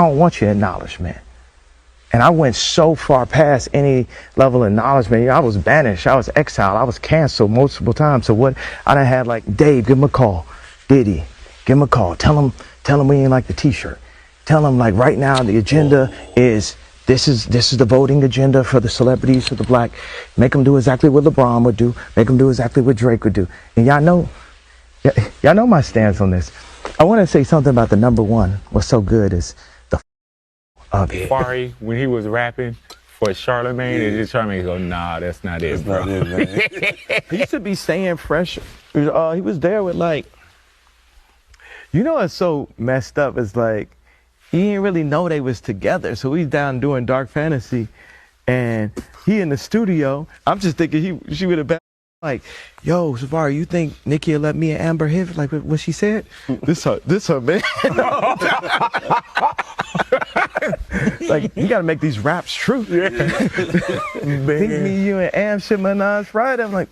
I don't want your acknowledgement. And I went so far past any level of acknowledgement. I was banished. I was exiled. I was canceled multiple times. So what? I done had like, Dave, give him a call. Diddy, give him a call. Tell him we ain't like the t-shirt. Tell him like right now the agenda is, this is the voting agenda for the celebrities, for the black. Make them do exactly what LeBron would do. Make them do exactly what Drake would do. And y'all know my stance on this. I want to say something about the number one. What's so good is of it. Fari, when he was rapping for Charlemagne, and just Charlemagne go, nah, that's not it, bro. Not it, man. He used to be saying fresh. He was there with like, you know what's so messed up is like, he didn't really know they was together. So he's down doing Dark Fantasy, and he in the studio. I'm just thinking she would have been like, yo, Savari, you think Nicki will let me and Amber hit like what she said? This her man. Like, you gotta make these raps true. Yeah. Think me, you, and Am shit Minaj right? I'm like,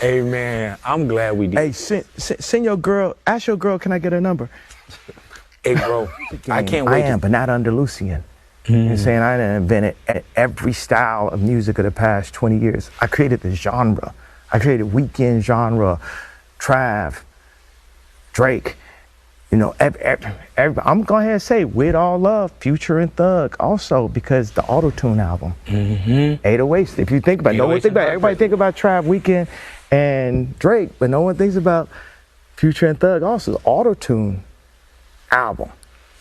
hey man, I'm glad we did. hey, send your girl, ask your girl, can I get her number? Hey bro, I can't wait. I am, but not under Lucian. You know what I'm saying? I done invented every style of music of the past 20 years. I created the genre. I created weekend genre, Trav, Drake. You know, I'm going ahead and say, with all love, Future and Thug also, because the auto-tune album, 808s. If you think about it, no one think about it. Everybody think about Trav, Weekend, and Drake, but no one thinks about Future and Thug also, the auto-tune album.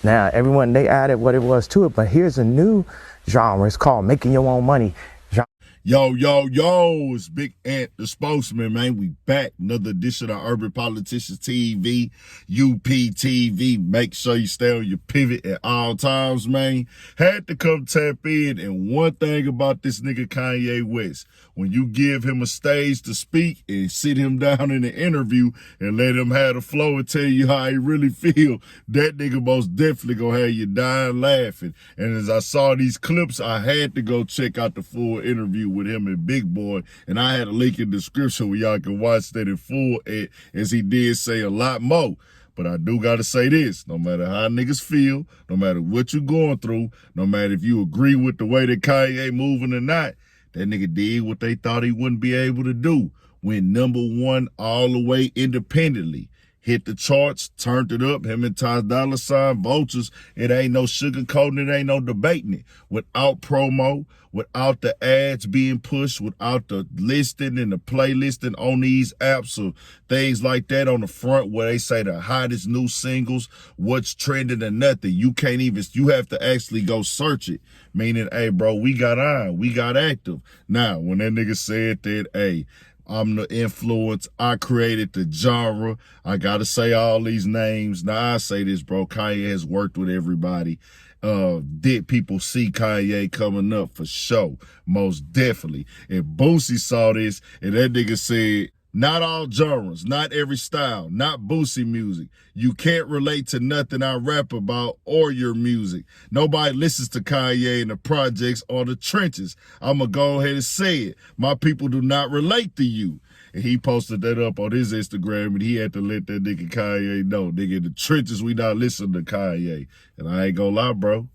Now, everyone, they added what it was to it, but here's a new genre. It's called Making Your Own Money. Yo, it's Big Ant, the spokesman, man. We back. Another edition of Urban Politicians TV, UPTV. Make sure you stay on your pivot at all times, man. Had to come tap in. And one thing about this nigga Kanye West, when you give him a stage to speak and sit him down in an interview and let him have the flow and tell you how he really feel, that nigga most definitely gonna have you dying laughing. And as I saw these clips, I had to go check out the full interview with him and Big Boy, and I had a link in the description where y'all can watch that in full, as he did say a lot more. But I do gotta say this, no matter how niggas feel, no matter what you going through, no matter if you agree with the way that Kanye moving or not, that nigga did what they thought he wouldn't be able to do. Went number one all the way independently. Hit the charts, turned it up, him and Ty Dolla $ign, Vultures. It ain't no sugarcoating, it ain't no debating it. Without promo, without the ads being pushed, without the listing and the playlisting on these apps or things like that on the front where they say the hottest new singles, what's trending or nothing. You can't even, you have to actually go search it. Meaning, hey, bro, we got on, we got active. Now, when that nigga said that, hey, I'm the influence, I created the genre, I gotta say all these names. Now I say this, bro, Kanye has worked with everybody. Did people see Kanye coming up? For sure, most definitely. And Boosie saw this, and that nigga said, not all genres, not every style, not Boosie music. You can't relate to nothing I rap about or your music. Nobody listens to Kanye in the projects or the trenches. I'ma go ahead and say it. My people do not relate to you. And he posted that up on his Instagram, and he had to let that nigga Kanye know, nigga, in the trenches, we not listening to Kanye. And I ain't gonna lie, bro.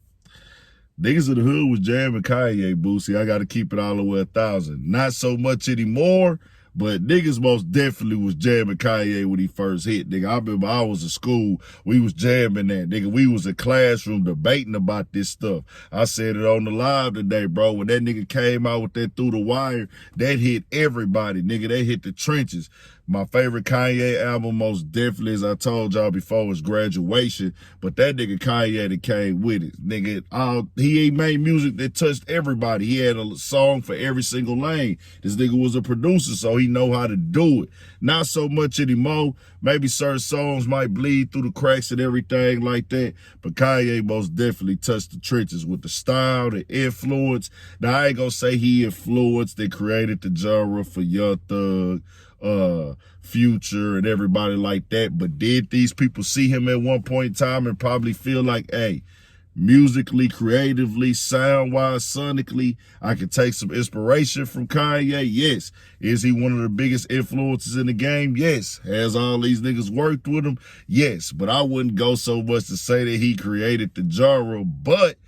Niggas in the hood was jamming Kanye, Boosie. I gotta keep it all the way 1,000. Not so much anymore, but niggas most definitely was jamming Kanye when he first hit, nigga. I remember I was in school, we was jamming that, nigga. We was in classroom debating about this stuff. I said it on the live today, bro. When that nigga came out with that Through the Wire, that hit everybody, nigga. They hit the trenches. My favorite Kanye album, most definitely, as I told y'all before, was Graduation. But that nigga Kanye that came with it, nigga, he made music that touched everybody. He had a song for every single lane. This nigga was a producer, so he know how to do it. Not so much anymore. Maybe certain songs might bleed through the cracks and everything like that. But Kanye most definitely touched the trenches with the style, the influence. Now, I ain't gonna say he influenced and created the genre for Young Thug, Future and everybody like that, but did these people see him at one point in time and probably feel like, hey, musically, creatively, sound-wise, sonically. I can take some inspiration from Kanye. Yes. Is he one of the biggest influences in the game? Yes. Has all these niggas worked with him? Yes. But I wouldn't go so much to say that he created the genre, but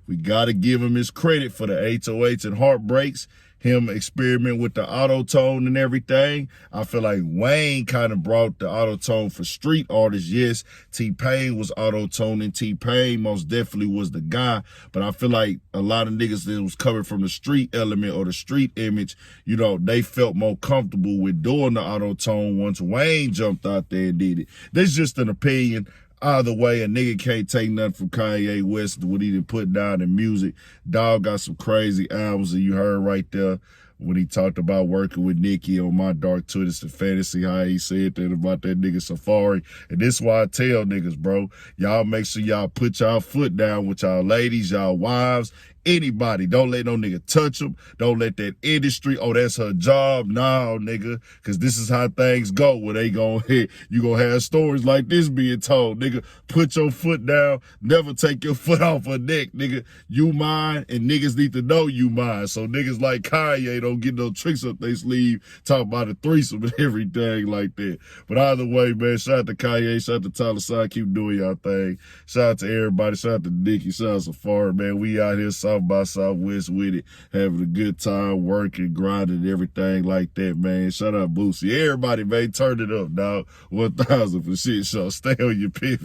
we got to give him his credit for the 808s and heartbreaks, him experiment with the auto-tone and everything. I feel like Wayne kind of brought the auto-tone for street artists. Yes, T-Pain was auto-toning. T-Pain most definitely was the guy. But I feel like a lot of niggas that was coming from the street element or the street image, you know, they felt more comfortable with doing the auto-tone once Wayne jumped out there and did it. That's just an opinion. Either way, a nigga can't take nothing from Kanye West, what he done put down in music. Dog got some crazy albums that you heard right there when he talked about working with Nicki on My Dark Twisted Fantasy, how he said that about that nigga Safari. And this is why I tell niggas, bro, y'all make sure y'all put y'all foot down with y'all ladies, y'all wives, anybody. Don't let no nigga touch them. Don't let that industry, oh, that's her job. No, nigga, because this is how things go when they gon' hit. You gonna have stories like this being told, nigga. Put your foot down. Never take your foot off her neck, nigga. You mine, and niggas need to know you mine. So niggas like Kanye don't get no tricks up their sleeve, talk about a threesome and everything like that. But either way, man, shout out to Kanye, shout out to Tyler Side, keep doing y'all thing. Shout out to everybody, shout out to Nicki, shout out to Safari, man. We out here South by Southwest with it, having a good time, working, grinding, everything like that, man. Shout out Boosie. Everybody, man, turn it up, dog. 1,000 for shit show. Stay on your pivot.